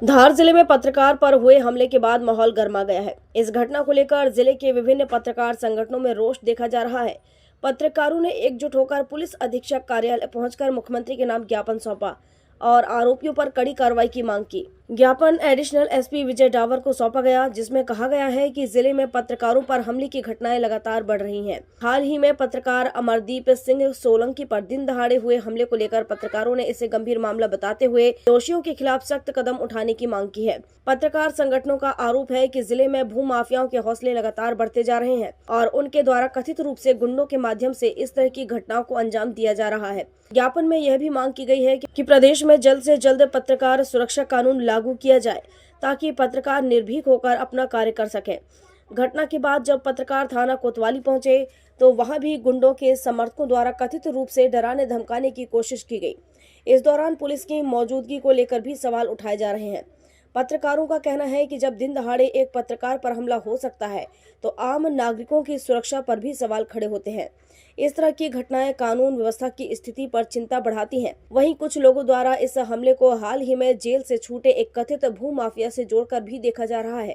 धार जिले में पत्रकार पर हुए हमले के बाद माहौल गर्मा गया है। इस घटना को लेकर जिले के विभिन्न पत्रकार संगठनों में रोष देखा जा रहा है। पत्रकारों ने एकजुट होकर पुलिस अधीक्षक कार्यालय पहुंचकर मुख्यमंत्री के नाम ज्ञापन सौंपा और आरोपियों पर कड़ी कार्रवाई की मांग की। ज्ञापन एडिशनल एसपी विजय डावर को सौंपा गया, जिसमें कहा गया है कि जिले में पत्रकारों पर हमले की घटनाएं लगातार बढ़ रही हैं। हाल ही में पत्रकार अमरदीप सिंह सोलंकी पर दिन दहाड़े हुए हमले को लेकर पत्रकारों ने इसे गंभीर मामला बताते हुए दोषियों के खिलाफ सख्त कदम उठाने की मांग की है। पत्रकार संगठनों का आरोप है कि जिले में भू माफियाओं के हौसले लगातार बढ़ते जा रहे हैं और उनके द्वारा कथित रूप से गुंडों के माध्यम से इस तरह की घटनाओं को अंजाम दिया जा रहा है। ज्ञापन में यह भी मांग की गई है कि प्रदेश में जल्द से जल्द पत्रकार सुरक्षा कानून लागू किया जाए ताकि पत्रकार निर्भीक होकर अपना कार्य कर सकें। घटना के बाद जब पत्रकार थाना कोतवाली पहुंचे तो वहां भी गुंडों के समर्थकों द्वारा कथित रूप से डराने धमकाने की कोशिश की गई। इस दौरान पुलिस की मौजूदगी को लेकर भी सवाल उठाए जा रहे हैं। पत्रकारों का कहना है कि जब दिन दहाड़े एक पत्रकार पर हमला हो सकता है तो आम नागरिकों की सुरक्षा पर भी सवाल खड़े होते हैं। इस तरह की घटनाएं कानून व्यवस्था की स्थिति पर चिंता बढ़ाती हैं। वहीं कुछ लोगों द्वारा इस हमले को हाल ही में जेल से छूटे एक कथित भू माफिया से जोड़कर भी देखा जा रहा है।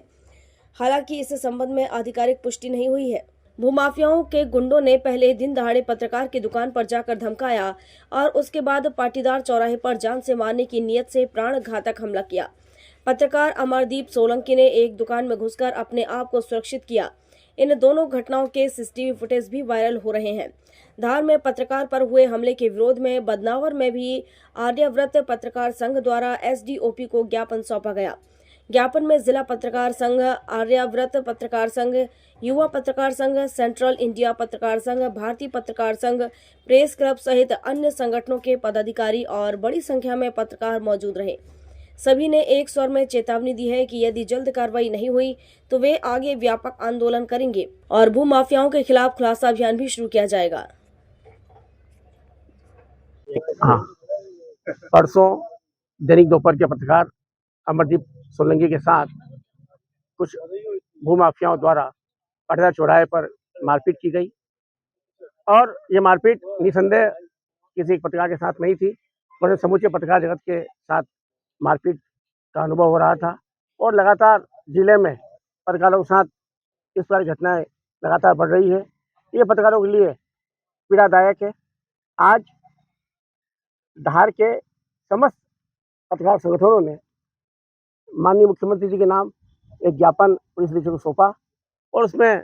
हालांकि इस संबंध में आधिकारिक पुष्टि नहीं हुई है। भूमाफियाओं के गुंडों ने पहले दिन दहाड़े पत्रकार की दुकान पर जाकर धमकाया और उसके बाद पाटीदार चौराहे पर जान से मारने की नीयत से प्राण घातक हमला किया। पत्रकार अमरदीप सोलंकी ने एक दुकान में घुसकर अपने आप को सुरक्षित किया। इन दोनों घटनाओं के सीसीटीवी फुटेज भी वायरल हो रहे हैं। धार में पत्रकार पर हुए हमले के विरोध में बदनावर में भी आर्यव्रत पत्रकार संघ द्वारा एसडीओपी को ज्ञापन सौंपा गया। ज्ञापन में जिला पत्रकार संघ, आर्यव्रत पत्रकार संघ, युवा पत्रकार संघ, सेंट्रल इंडिया पत्रकार संघ, भारतीय पत्रकार संघ, प्रेस क्लब सहित अन्य संगठनों के पदाधिकारी और बड़ी संख्या में पत्रकार मौजूद रहे। सभी ने एक स्वर में चेतावनी दी है कि यदि जल्द कार्रवाई नहीं हुई तो वे आगे व्यापक आंदोलन करेंगे और भू माफियाओं के खिलाफ खुलासा अभियान भी शुरू किया जाएगा। हाँ, परसों दैनिक दोपहर के पत्रकार अमरदीप सोलंकी के साथ कुछ भूमाफियाओं द्वारा पाटीदार चौराहे पर मारपीट की गई और ये मारपीट निसंदेह किसी एक पत्रकार के साथ नहीं थी, पर समूचे पत्रकार जगत के साथ मारपीट का अनुभव हो रहा था और लगातार जिले में पत्रकारों के साथ इस तरह की घटनाएं लगातार बढ़ रही है। ये पत्रकारों के लिए पीड़ादायक है। आज धार के समस्त पत्रकार संगठनों ने माननीय मुख्यमंत्री जी के नाम एक ज्ञापन पुलिस अधीक्षक को सौंपा और उसमें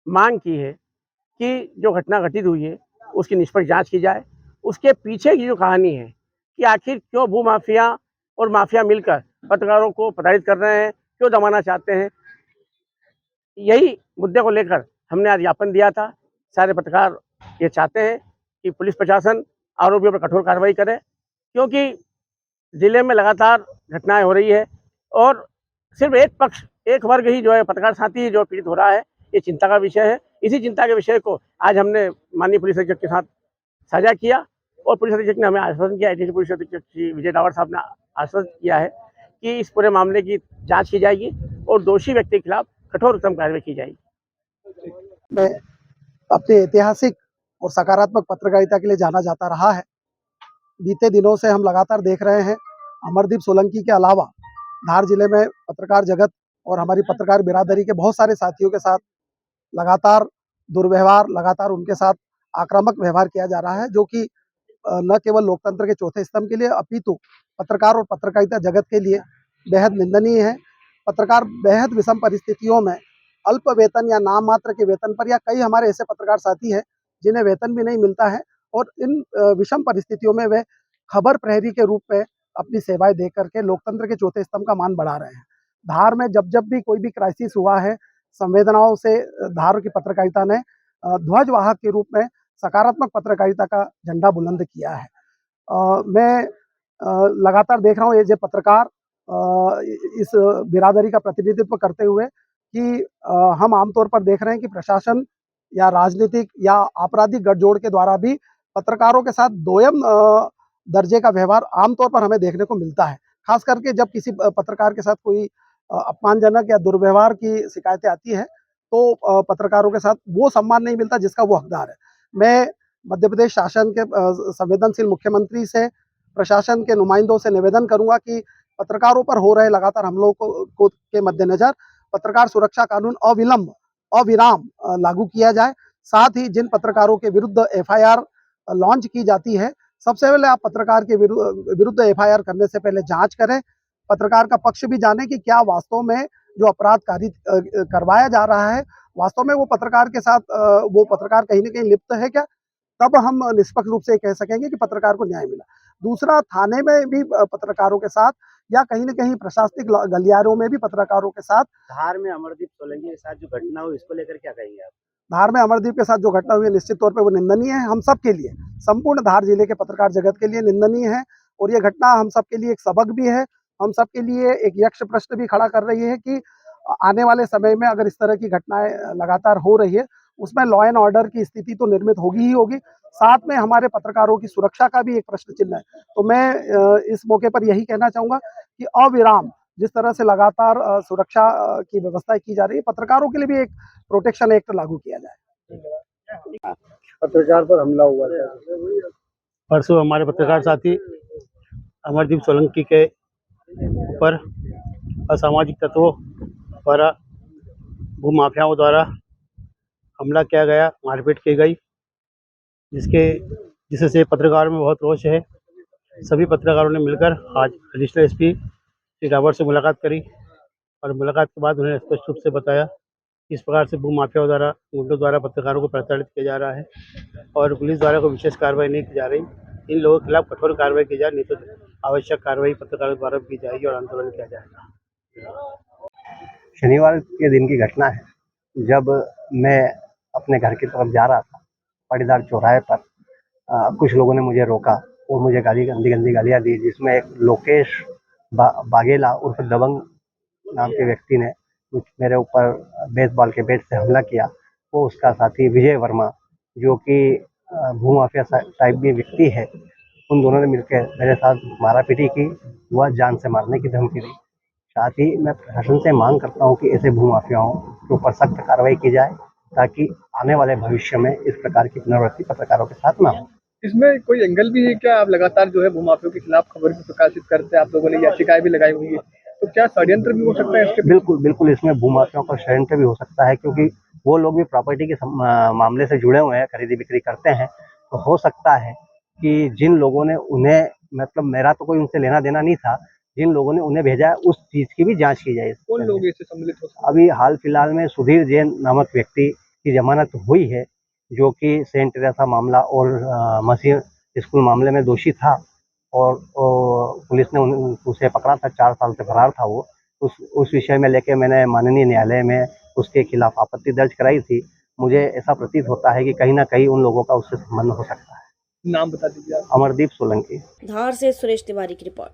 मांग की है कि जो घटना घटित हुई है उसकी निष्पक्ष जांच की जाए। उसके पीछे की जो कहानी है कि आखिर क्यों भू माफिया और माफिया मिलकर पत्रकारों को प्रताड़ित कर रहे हैं, क्यों दबाना चाहते हैं, यही मुद्दे को लेकर हमने आज ज्ञापन दिया था। सारे पत्रकार ये चाहते हैं कि पुलिस प्रशासन आरोपियों पर कठोर कार्रवाई करे, क्योंकि जिले में लगातार घटनाएं हो रही है और सिर्फ एक पक्ष, एक वर्ग ही जो है पत्रकार साथी जो पीड़ित हो रहा है, ये चिंता का विषय है। इसी चिंता के विषय को आज हमने माननीय पुलिस अधीक्षक के साथ साझा किया और पुलिस अधीक्षक ने हमें आश्वासन किया, एडिशनल पुलिस अधीक्षक श्री विजय डावर साहब ने आश्वासन किया है कि इस पूरे मामले की जांच की जाएगी और दोषी व्यक्ति के खिलाफ कठोरतम कार्रवाई की जाएगी। मैं अपने ऐतिहासिक और सकारात्मक पत्रकारिता के लिए जाना जाता रहा है। बीते दिनों से हम लगातार देख रहे हैं अमरदीप सोलंकी के अलावा धार जिले में पत्रकार जगत और हमारी पत्रकार बिरादरी के बहुत सारे साथियों के साथ लगातार दुर्व्यवहार, लगातार उनके साथ आक्रामक व्यवहार किया जा रहा है, जो कि न केवल लोकतंत्र के चौथे स्तंभ के लिए अपितु पत्रकार और पत्रकारिता जगत के लिए बेहद निंदनीय है। पत्रकार बेहद विषम परिस्थितियों में अल्प वेतन या नाम मात्र के वेतन पर, या कई हमारे ऐसे पत्रकार साथी हैं जिन्हें वेतन भी नहीं मिलता है और इन विषम परिस्थितियों में वे खबर प्रहरी के रूप में अपनी सेवाएं दे करके लोकतंत्र के चौथे स्तंभ का मान बढ़ा रहे हैं। धार में जब जब भी कोई भी क्राइसिस हुआ है, संवेदनाओं से धार की पत्रकारिता ने ध्वजवाहक के रूप में सकारात्मक पत्रकारिता का झंडा बुलंद किया है। मैं लगातार देख रहा हूँ ये जो पत्रकार इस बिरादरी का प्रतिनिधित्व करते हुए कि हम आमतौर पर देख रहे हैं कि प्रशासन या राजनीतिक या आपराधिक गठजोड़ के द्वारा भी पत्रकारों के साथ दोयम दर्जे का व्यवहार आमतौर पर हमें देखने को मिलता है। खास करके जब किसी पत्रकार के साथ कोई अपमानजनक या दुर्व्यवहार की शिकायतें आती है तो पत्रकारों के साथ वो सम्मान नहीं मिलता जिसका वो हकदार है। मैं मध्य प्रदेश शासन के संवेदनशील मुख्यमंत्री से, प्रशासन के नुमाइंदों से निवेदन करूंगा कि पत्रकारों पर हो रहे लगातार हमलों को के मद्देनजर पत्रकार सुरक्षा कानून अविराम लागू किया जाए। साथ ही जिन पत्रकारों के विरुद्ध एफआईआर लॉन्च की जाती है, सबसे पहले आप पत्रकार के विरुद्ध एफआईआर करने से पहले जांच करें, पत्रकार का पक्ष भी जाने कि क्या वास्तव में जो अपराध कारित करवाया जा रहा है, वास्तव में वो पत्रकार के साथ वो पत्रकार कहीं न कहीं लिप्त है क्या? तब हम निष्पक्ष रूप से कह सकेंगे कि पत्रकार को न्याय मिला। दूसरा, थाने में भी पत्रकारों के साथ या कहीं न कहीं प्रशासनिक गलियारों में भी पत्रकारों के साथ धार में अमरदीप सोलंकी के साथ जो घटना हुई, इसको लेकर क्या कहेंगे आप? धार में अमरदीप के साथ जो घटना हुई है, निश्चित तौर पे वो निंदनीय है। हम सब के लिए, संपूर्ण धार जिले के पत्रकार जगत के लिए निंदनीय है और ये घटना हम सब के लिए एक सबक भी है। हम सब के लिए एक यक्ष प्रश्न भी खड़ा कर रही है कि आने वाले समय में अगर इस तरह की घटनाएं लगातार हो रही है, उसमें लॉ एंड ऑर्डर की स्थिति तो निर्मित होगी ही होगी, साथ में हमारे पत्रकारों की सुरक्षा का भी एक प्रश्न चिन्ह है। तो मैं इस मौके पर यही कहना चाहूँगा कि अविराम जिस तरह से लगातार सुरक्षा की व्यवस्था की जा रही है, पत्रकारों के लिए भी एक प्रोटेक्शन एक्ट लागू किया जाए। पत्रकार पर हमला हुआ था। परसों हमारे पत्रकार साथी अमरदीप सोलंकी के ऊपर असामाजिक तत्वों द्वारा भूमाफियाओं द्वारा हमला किया गया, मारपीट की गई, जिससे पत्रकारों में बहुत रोष है। सभी पत्रकारों ने मिलकर आज एडिशनल एसपी श्री रावत से मुलाकात करी और मुलाकात के बाद उन्हें स्पष्ट रूप से बताया कि इस प्रकार से भूमाफियाओं द्वारा, गुंडों द्वारा पत्रकारों को प्रताड़ित किया जा रहा है और पुलिस द्वारा कोई विशेष कार्रवाई नहीं की जा रही। इन लोगों के खिलाफ कठोर कार्रवाई की जाए, नहीं तो आवश्यक कार्रवाई पत्रकारों द्वारा की जाएगी और आंदोलन किया जाएगा। शनिवार के दिन की घटना है, जब मैं अपने घर की तरफ जा रहा था, पाटीदार चौराहे पर कुछ लोगों ने मुझे रोका और मुझे गंदी गंदी गालियाँ दी, जिसमें एक लोकेश बागेला उर्फ दबंग नाम के व्यक्ति ने मेरे ऊपर बेसबॉल के बैट से हमला किया। वो उसका साथी विजय वर्मा, जो कि भूमाफिया टाइप भी व्यक्ति है, उन दोनों ने मिलकर मेरे साथ मारापीटी की व जान से मारने की धमकी दी। साथ ही मैं प्रशासन से मांग करता हूं कि ऐसे भूमाफियाओं के ऊपर सख्त कार्रवाई की जाए, ताकि आने वाले भविष्य में इस प्रकार की पुनरावृत्ति पत्रकारों के साथ ना हो। इसमें कोई एंगल भी है क्या? आप लगातार जो है भूमाफियों के खिलाफ खबर भी प्रकाशित करते हैं, आप लोगों ने याचिकाएं भी लगाई हुई है, तो क्या षड्यंत्र भी हो सकता है इसके? बिल्कुल इसमें भूमाफियाओं का षड्यंत्र भी हो सकता है, क्योंकि वो लोग भी प्रॉपर्टी के मामले से जुड़े हुए हैं, खरीदी बिक्री करते हैं। तो हो सकता है कि जिन लोगों ने उन्हें, मतलब मेरा तो कोई उनसे लेना देना नहीं था, जिन लोगों ने उन्हें भेजा है उस चीज की भी जांच की जाए। कौन लोग इससे सम्मिलित हो सकते हैं? अभी हाल फिलहाल में सुधीर जैन नामक व्यक्ति की जमानत हुई है, जो कि सेंट टेरेसा मामला और मसीह स्कूल मामले में दोषी था और पुलिस ने उसे पकड़ा था, 4 साल से फरार था वो। उस विषय में लेके मैंने माननीय न्यायालय में उसके खिलाफ आपत्ति दर्ज कराई थी। मुझे ऐसा प्रतीत होता है कि कहीं ना कहीं उन लोगों का उससे संबंध हो सकता है। नाम बता दीजिए आप। अमरदीप सोलंकी। धार से सुरेश तिवारी की रिपोर्ट।